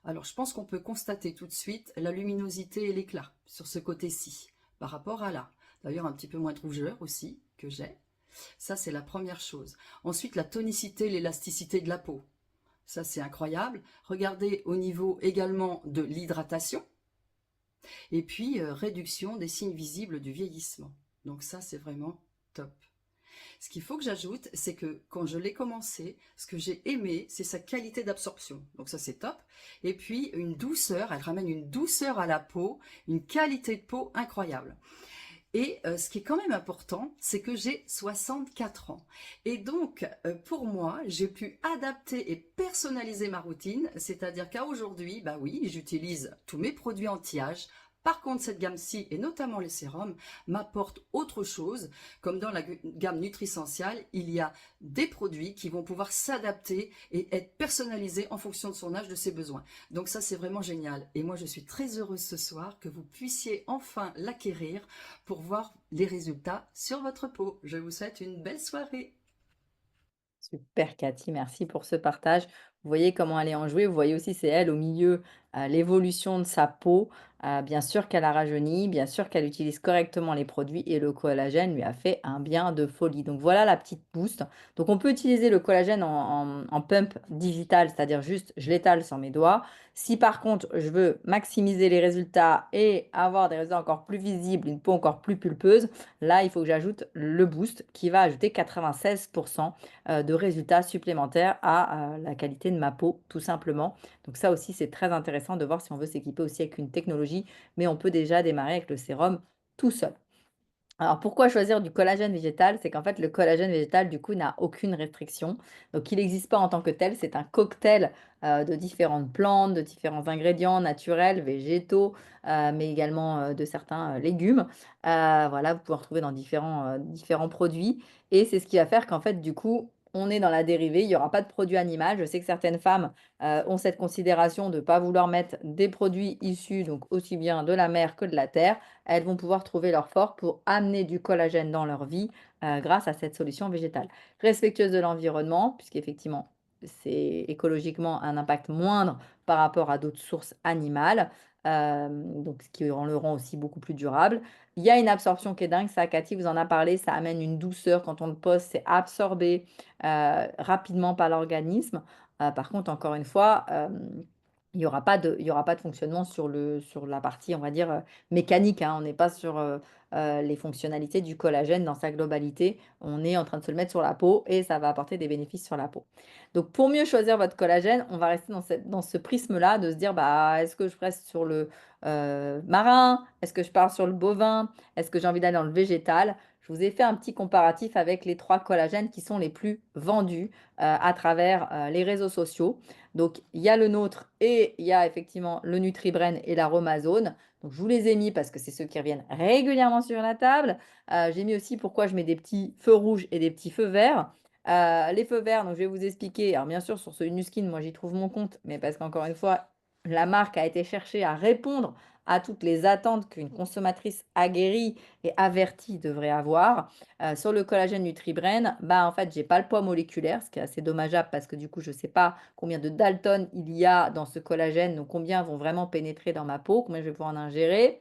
Alors, je pense qu'on peut constater tout de suite la luminosité et l'éclat sur ce côté-ci, par rapport à là. D'ailleurs, un petit peu moins de rougeur aussi que j'ai. Ça, c'est la première chose. Ensuite, la tonicité, l'élasticité de la peau. Ça, c'est incroyable. Regardez au niveau également de l'hydratation. Et puis, réduction des signes visibles du vieillissement. Donc ça, c'est vraiment top. Ce qu'il faut que j'ajoute, c'est que quand je l'ai commencé, ce que j'ai aimé, c'est sa qualité d'absorption. Donc ça, c'est top. Et puis, une douceur, elle ramène une douceur à la peau, une qualité de peau incroyable. Et ce qui est quand même important, c'est que j'ai 64 ans. Et donc, pour moi, j'ai pu adapter et personnaliser ma routine, c'est-à-dire qu'à aujourd'hui, bah oui, j'utilise tous mes produits anti-âge. Par contre, cette gamme-ci, et notamment les sérums, m'apportent autre chose. Comme dans la gamme Nutrisential, il y a des produits qui vont pouvoir s'adapter et être personnalisés en fonction de son âge, de ses besoins. Donc ça, c'est vraiment génial. Et moi, je suis très heureuse ce soir que vous puissiez enfin l'acquérir pour voir les résultats sur votre peau. Je vous souhaite une belle soirée. Super Cathy, merci pour ce partage. Vous voyez comment elle est enjouée. Vous voyez aussi, c'est elle au milieu, l'évolution de sa peau. Bien sûr qu'elle a rajeuni, bien sûr qu'elle utilise correctement les produits et le collagène lui a fait un bien de folie. Donc voilà la petite boost. Donc on peut utiliser le collagène en pump digital, c'est-à-dire juste je l'étale sur mes doigts. Si par contre je veux maximiser les résultats et avoir des résultats encore plus visibles, une peau encore plus pulpeuse, là il faut que j'ajoute le boost qui va ajouter 96% de résultats supplémentaires à la qualité de ma peau, tout simplement. Donc ça aussi, c'est très intéressant de voir si on veut s'équiper aussi avec une technologie, mais on peut déjà démarrer avec le sérum tout seul. Alors pourquoi choisir du collagène végétal? C'est qu'en fait le collagène végétal du coup n'a aucune restriction. Donc il n'existe pas en tant que tel, c'est un cocktail de différentes plantes, de différents ingrédients naturels, végétaux, mais également de certains légumes. Voilà, vous pouvez en retrouver dans différents produits. Et c'est ce qui va faire qu'en fait du coup on est dans la dérivée, il n'y aura pas de produit animal. Je sais que certaines femmes ont cette considération de ne pas vouloir mettre des produits issus donc aussi bien de la mer que de la terre. Elles vont pouvoir trouver leur fort pour amener du collagène dans leur vie grâce à cette solution végétale. Respectueuse de l'environnement, puisqu'effectivement, c'est écologiquement un impact moindre par rapport à d'autres sources animales, donc ce qui le rend aussi beaucoup plus durable. Il y a une absorption qui est dingue, ça, Cathy vous en a parlé, ça amène une douceur quand on le pose, c'est absorbé rapidement par l'organisme. Par contre, encore une fois, il n'y aura pas de fonctionnement sur la partie, on va dire, mécanique, hein. On n'est pas sur les fonctionnalités du collagène dans sa globalité. On est en train de se le mettre sur la peau et ça va apporter des bénéfices sur la peau. Donc, pour mieux choisir votre collagène, on va rester dans ce prisme-là de se dire, bah, est-ce que je reste sur le marin? Est-ce que je pars sur le bovin? Est-ce que j'ai envie d'aller dans le végétal? Je vous ai fait un petit comparatif avec les 3 collagènes qui sont les plus vendus à travers les réseaux sociaux. Donc, il y a le nôtre et il y a effectivement le Nutribrain et l'Aromazone. Donc, je vous les ai mis parce que c'est ceux qui reviennent régulièrement sur la table. J'ai mis aussi pourquoi je mets des petits feux rouges et des petits feux verts. Les feux verts, donc je vais vous expliquer. Alors, bien sûr, sur ce Nuskin, moi, j'y trouve mon compte, mais parce qu'encore une fois, la marque a été cherchée à répondre à toutes les attentes qu'une consommatrice aguerrie et avertie devrait avoir. Sur le collagène Nutribrain, bah, en fait, j'ai pas le poids moléculaire, ce qui est assez dommageable parce que du coup, je ne sais pas combien de Dalton il y a dans ce collagène, donc combien vont vraiment pénétrer dans ma peau, combien je vais pouvoir en ingérer.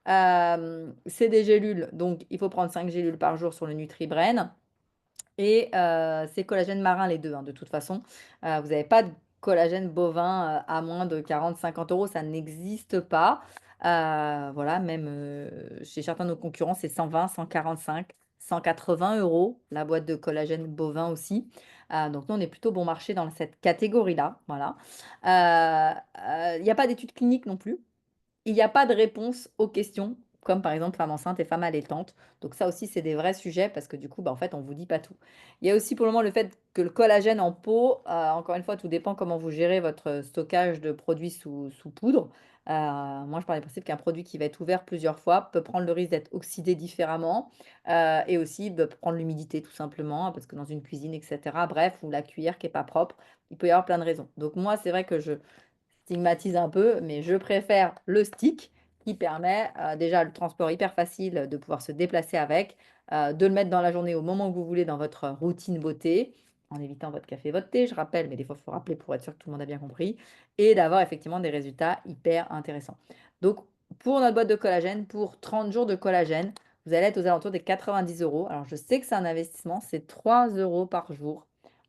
C'est des gélules, donc il faut prendre 5 gélules par jour sur le Nutribrain. Et c'est collagène marin les deux, hein, de toute façon. Vous n'avez pas de collagène bovin à moins de 40-50 euros, ça n'existe pas. Voilà, même chez certains de nos concurrents, c'est 120, 145, 180 euros la boîte de collagène bovin aussi. Donc nous, on est plutôt bon marché dans cette catégorie-là. Voilà. Il n'y a pas d'études cliniques non plus. Il n'y a pas de réponse aux questions, comme par exemple femme enceinte et femme allaitante. Donc ça aussi, c'est des vrais sujets parce que du coup, bah, en fait, on ne vous dit pas tout. Il y a aussi pour le moment le fait que le collagène en peau, encore une fois, tout dépend comment vous gérez votre stockage de produits sous poudre. Moi, je pars du principe qu'un produit qui va être ouvert plusieurs fois peut prendre le risque d'être oxydé différemment et aussi peut prendre l'humidité tout simplement parce que dans une cuisine, etc. Bref, ou la cuillère qui n'est pas propre, il peut y avoir plein de raisons. Donc moi, c'est vrai que je stigmatise un peu, mais je préfère le stick qui permet déjà le transport hyper facile de pouvoir se déplacer avec, de le mettre dans la journée au moment que vous voulez dans votre routine beauté, en évitant votre café, votre thé, je rappelle, mais des fois il faut rappeler pour être sûr que tout le monde a bien compris, et d'avoir effectivement des résultats hyper intéressants. Donc pour notre boîte de collagène, pour 30 jours de collagène, vous allez être aux alentours des 90 euros. Alors je sais que c'est un investissement, c'est 3 euros par jour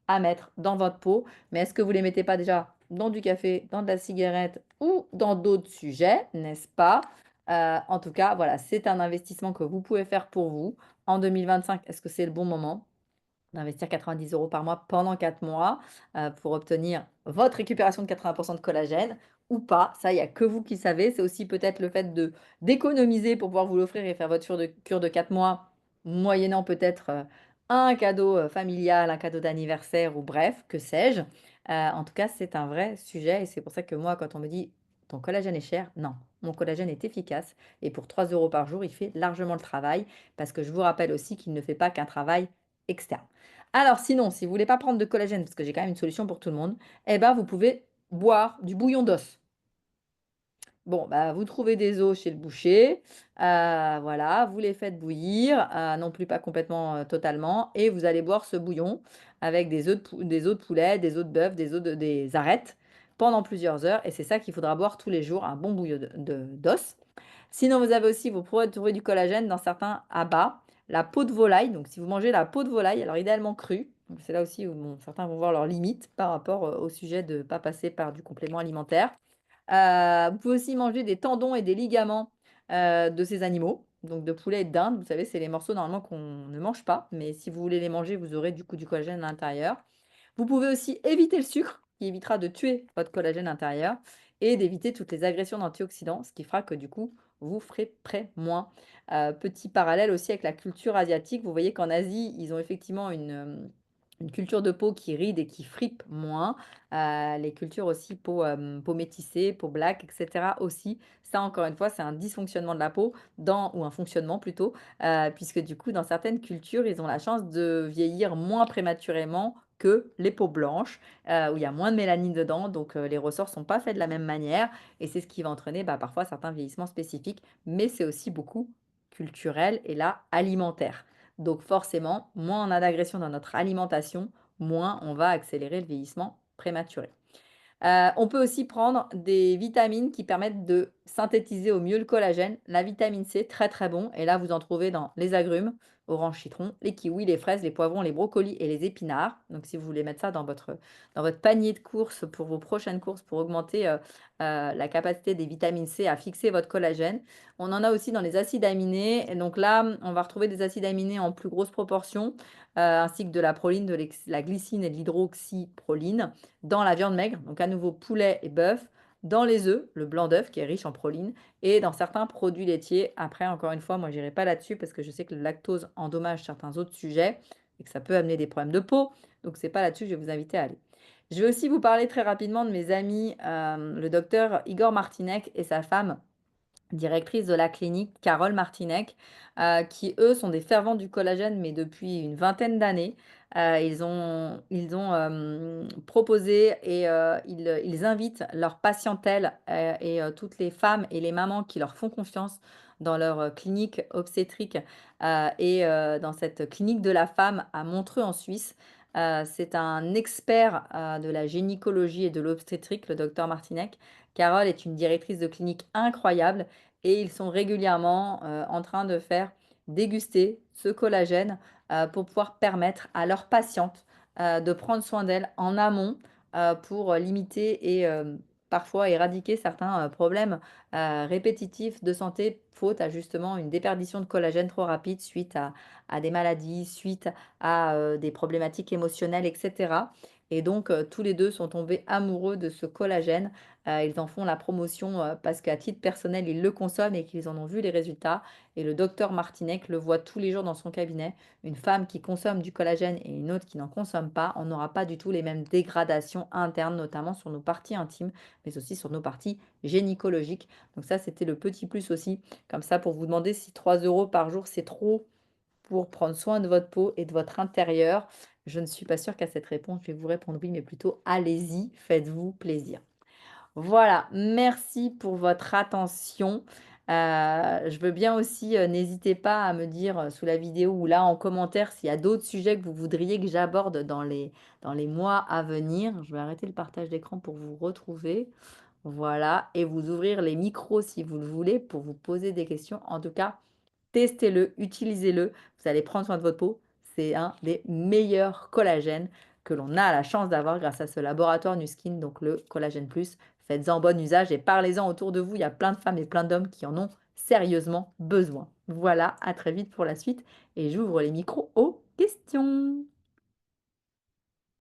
à mettre dans votre peau. Mais est-ce que vous ne les mettez pas déjà dans du café, dans de la cigarette ou dans d'autres sujets, n'est-ce pas? En tout cas, voilà, c'est un investissement que vous pouvez faire pour vous. en 2025, est-ce que c'est le bon moment d'investir 90 € par mois pendant 4 mois, pour obtenir votre récupération de 80 de collagène ou pas? Ça, il y a que vous qui savez. C'est aussi peut-être le fait d'économiser pour pouvoir vous l'offrir et faire votre cure de 4 mois, moyennant peut-être, un cadeau, familial, un cadeau d'anniversaire ou bref, que sais-je. En tout cas, c'est un vrai sujet et c'est pour ça que moi, quand on me dit: «Ton collagène est cher», non, mon collagène est efficace et pour 3 € par jour, il fait largement le travail parce que je vous rappelle aussi qu'il ne fait pas qu'un travail externe. Alors sinon, si vous voulez pas prendre de collagène, parce que j'ai quand même une solution pour tout le monde, eh ben, vous pouvez boire du bouillon d'os. Bon, bah, vous trouvez des os chez le boucher, voilà, vous les faites bouillir, non plus pas complètement, totalement et vous allez boire ce bouillon avec des os de poulet, des os de bœuf, des arêtes pendant plusieurs heures et c'est ça qu'il faudra boire tous les jours, un bon bouillon d'os. Sinon, vous avez aussi vous pourrez trouver du collagène dans certains abats, la peau de volaille, donc si vous mangez la peau de volaille, alors idéalement crue, donc c'est là aussi où bon, certains vont voir leurs limites par rapport, au sujet de ne pas passer par du complément alimentaire. Vous pouvez aussi manger des tendons et des ligaments, de ces animaux, donc de poulet et de dinde. Vous savez, c'est les morceaux normalement qu'on ne mange pas, mais si vous voulez les manger, vous aurez du coup du collagène à l'intérieur. Vous pouvez aussi éviter le sucre, qui évitera de tuer votre collagène intérieur et d'éviter toutes les agressions d'antioxydants, ce qui fera que du coup, vous ferez près moins. Petit parallèle aussi avec la culture asiatique, vous voyez qu'en Asie, ils ont effectivement une culture de peau qui ride et qui fripe moins. Les cultures aussi peau métissée, peau black, et cetera aussi. Ça, encore une fois, c'est un dysfonctionnement de la peau ou un fonctionnement plutôt, puisque du coup, dans certaines cultures, ils ont la chance de vieillir moins prématurément que les peaux blanches, où il y a moins de mélanine dedans, donc les ressorts sont pas faits de la même manière et c'est ce qui va entraîner, bah, parfois certains vieillissements spécifiques, mais c'est aussi beaucoup culturel et là, alimentaire. Donc forcément, moins on a d'agression dans notre alimentation, moins on va accélérer le vieillissement prématuré. On peut aussi prendre des vitamines qui permettent de synthétiser au mieux le collagène. La vitamine C, très, très bon et là, vous en trouvez dans les agrumes, orange, citron, les kiwis, les fraises, les poivrons, les brocolis et les épinards. Donc si vous voulez mettre ça dans votre panier de courses pour vos prochaines courses pour augmenter, la capacité des vitamines C à fixer votre collagène. On en a aussi dans les acides aminés et donc là, on va retrouver des acides aminés en plus grosse proportion, ainsi que de la proline, la glycine et de l'hydroxyproline dans la viande maigre, donc à nouveau poulet et bœuf, dans les œufs, le blanc d'œuf qui est riche en proline, et dans certains produits laitiers. Après, encore une fois, moi, je n'irai pas là-dessus parce que je sais que le lactose endommage certains autres sujets et que ça peut amener des problèmes de peau. Donc, c'est pas là-dessus que je vais vous inviter à aller. Je vais aussi vous parler très rapidement de mes amis, le docteur Igor Martinek et sa femme, directrice de la clinique, Carole Martinec, qui eux sont des fervents du collagène, mais depuis une vingtaine d'années. Ils ont proposé et ils invitent leur patientèle et toutes les femmes et les mamans qui leur font confiance dans leur clinique obstétrique et dans cette clinique de la femme à Montreux en Suisse. C'est un expert de la gynécologie et de l'obstétrique, le docteur Martinec. Carole est une directrice de clinique incroyable et ils sont régulièrement en train de faire déguster ce collagène pour pouvoir permettre à leurs patientes de prendre soin d'elles en amont pour limiter et parfois éradiquer certains problèmes répétitifs de santé faute à justement une déperdition de collagène trop rapide suite à des maladies, suite à des problématiques émotionnelles, etc. Et donc, tous les deux sont tombés amoureux de ce collagène. Ils en font la promotion parce qu'à titre personnel, ils le consomment et qu'ils en ont vu les résultats. Et le docteur Martinec le voit tous les jours dans son cabinet. Une femme qui consomme du collagène et une autre qui n'en consomme pas, on n'aura pas du tout les mêmes dégradations internes, notamment sur nos parties intimes, mais aussi sur nos parties gynécologiques. Donc ça, c'était le petit plus aussi. Comme ça, pour vous demander si 3 € par jour, c'est trop pour prendre soin de votre peau et de votre intérieur. Je ne suis pas sûre qu'à cette réponse, je vais vous répondre oui, mais plutôt allez-y, faites-vous plaisir. Voilà, merci pour votre attention. Je veux bien aussi, n'hésitez pas à me dire, sous la vidéo ou là en commentaire s'il y a d'autres sujets que vous voudriez que j'aborde dans les mois à venir. Je vais arrêter le partage d'écran pour vous retrouver. Voilà et vous ouvrir les micros si vous le voulez pour vous poser des questions. En tout cas, testez-le, utilisez-le. Vous allez prendre soin de votre peau. C'est un des meilleurs collagènes que l'on a la chance d'avoir grâce à ce laboratoire Nuskin, donc le collagène plus Faites-en bon usage et parlez-en autour de vous. Il y a plein de femmes et plein d'hommes qui en ont sérieusement besoin. Voilà, à très vite pour la suite et j'ouvre les micros aux questions.